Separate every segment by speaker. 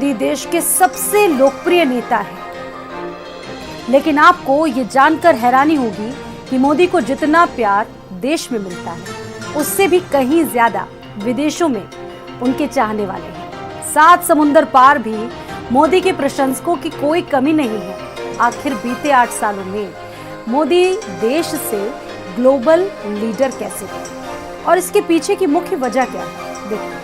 Speaker 1: मोदी देश के सबसे लोकप्रिय नेता हैं। लेकिन आपको ये जानकर हैरानी होगी कि मोदी को जितना प्यार देश में मिलता है, उससे भी कहीं ज्यादा विदेशों में उनके चाहने वाले हैं। 7 समुंदर पार भी मोदी के प्रशंसकों की कोई कमी नहीं है। आखिर बीते 8 सालों में मोदी देश से ग्लोबल लीडर कैसे बने और इसके पीछे की मुख्य वजह क्या है, देखिए।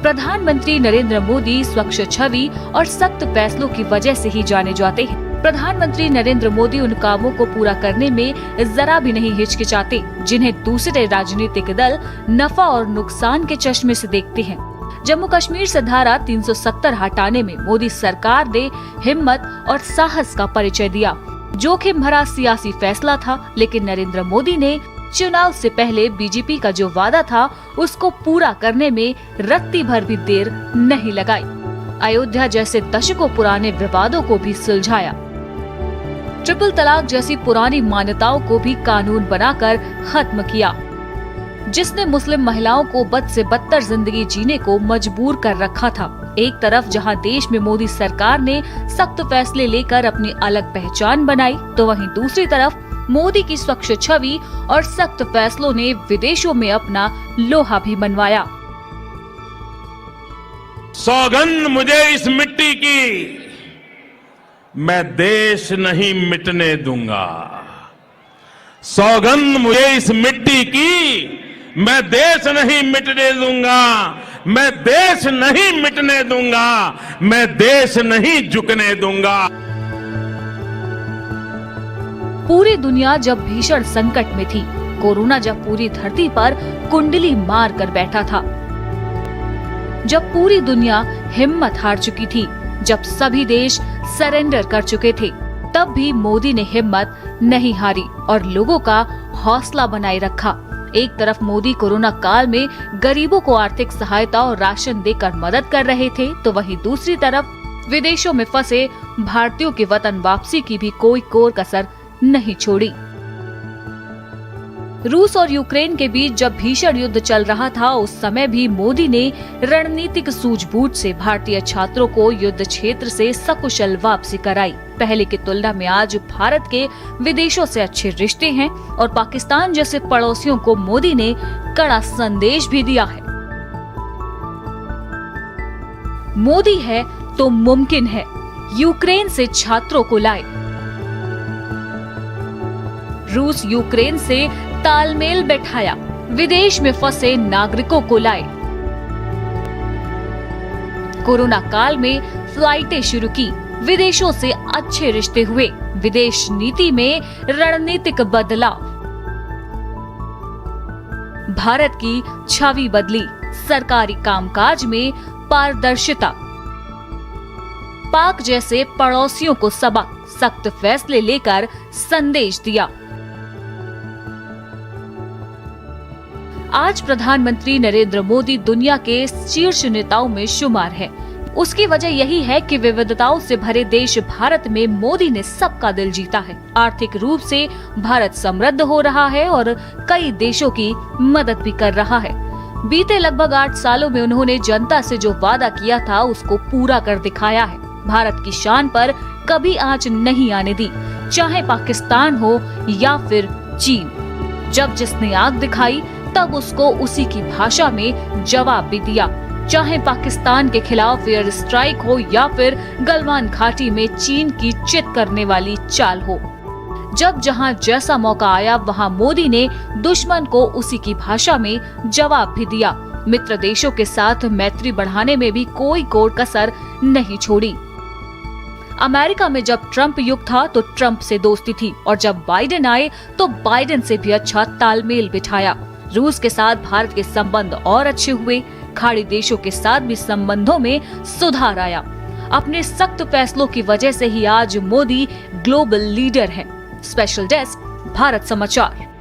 Speaker 2: प्रधानमंत्री नरेंद्र मोदी स्वच्छ छवि और सख्त फैसलों की वजह से ही जाने जाते हैं। प्रधानमंत्री नरेंद्र मोदी उन कामों को पूरा करने में जरा भी नहीं हिचकिचाते जिन्हें दूसरे राजनीतिक दल नफा और नुकसान के चश्मे से देखते हैं। जम्मू कश्मीर से धारा 370 हटाने में मोदी सरकार ने हिम्मत और साहस का परिचय दिया। जोखिम भरा सियासी फैसला था, लेकिन नरेंद्र मोदी ने चुनाव से पहले बीजेपी का जो वादा था उसको पूरा करने में रत्ती भर भी देर नहीं लगाई। अयोध्या जैसे दशकों पुराने विवादों को भी सुलझाया। ट्रिपल तलाक जैसी पुरानी मान्यताओं को भी कानून बनाकर खत्म किया, जिसने मुस्लिम महिलाओं को बद से बदतर जिंदगी जीने को मजबूर कर रखा था। एक तरफ जहां देश में मोदी सरकार ने सख्त फैसले लेकर अपनी अलग पहचान बनाई, तो वहीं दूसरी तरफ मोदी की स्वच्छ छवि और सख्त फैसलों ने विदेशों में अपना लोहा भी मनवाया।
Speaker 3: सौगंध मुझे इस मिट्टी की, मैं देश नहीं मिटने दूंगा। सौगंध मुझे इस मिट्टी की, मैं देश नहीं मिटने दूंगा। मैं देश नहीं मिटने दूंगा, मैं देश नहीं झुकने दूंगा।
Speaker 2: पूरी दुनिया जब भीषण संकट में थी, कोरोना जब पूरी धरती पर कुंडली मार कर बैठा था, जब पूरी दुनिया हिम्मत हार चुकी थी, जब सभी देश सरेंडर कर चुके थे, तब भी मोदी ने हिम्मत नहीं हारी और लोगों का हौसला बनाए रखा। एक तरफ मोदी कोरोना काल में गरीबों को आर्थिक सहायता और राशन देकर मदद कर रहे थे, तो वहीं दूसरी तरफ विदेशों में फंसे भारतीयों की वतन वापसी की भी कोई कोर कसर नहीं छोड़ी। रूस और यूक्रेन के बीच जब भीषण युद्ध चल रहा था, उस समय भी मोदी ने रणनीतिक सूझबूझ से भारतीय छात्रों को युद्ध क्षेत्र से सकुशल वापसी कराई। पहले की तुलना में आज भारत के विदेशों से अच्छे रिश्ते हैं और पाकिस्तान जैसे पड़ोसियों को मोदी ने कड़ा संदेश भी दिया है। मोदी है तो मुमकिन है, यूक्रेन से छात्रों को लाए। रूस यूक्रेन से तालमेल बैठाया, विदेश में फंसे नागरिकों को लाए। कोरोना काल में फ्लाइटें शुरू की, विदेशों से अच्छे रिश्ते हुए, विदेश नीति में रणनीतिक बदलाव। भारत की छवि बदली, सरकारी कामकाज में पारदर्शिता। पाक जैसे पड़ोसियों को सबक, सख्त फैसले लेकर संदेश दिया। आज प्रधानमंत्री नरेंद्र मोदी दुनिया के शीर्ष नेताओं में शुमार है। उसकी वजह यही है कि विविधताओं से भरे देश भारत में मोदी ने सबका दिल जीता है। आर्थिक रूप से भारत समृद्ध हो रहा है और कई देशों की मदद भी कर रहा है। बीते लगभग 8 सालों में उन्होंने जनता से जो वादा किया था उसको पूरा कर दिखाया है। भारत की शान पर कभी आंच नहीं आने दी, चाहे पाकिस्तान हो या फिर चीन। जब जिसने आग दिखाई तब उसको उसी की भाषा में जवाब भी दिया, चाहे पाकिस्तान के खिलाफ एयर स्ट्राइक हो या फिर गलवान घाटी में चीन की चित करने वाली चाल हो। जब जहां जैसा मौका आया वहां मोदी ने दुश्मन को उसी की भाषा में जवाब भी दिया। मित्र देशों के साथ मैत्री बढ़ाने में भी कोई कोर कसर नहीं छोड़ी। अमेरिका में जब ट्रंप युग था तो ट्रंप से दोस्ती थी और जब बाइडेन आए तो बाइडेन से भी अच्छा तालमेल बिठाया। रूस के साथ भारत के संबंध और अच्छे हुए, खाड़ी देशों के साथ भी संबंधों में सुधार आया। अपने सख्त फैसलों की वजह से ही आज मोदी ग्लोबल लीडर हैं। स्पेशल डेस्क, भारत समाचार।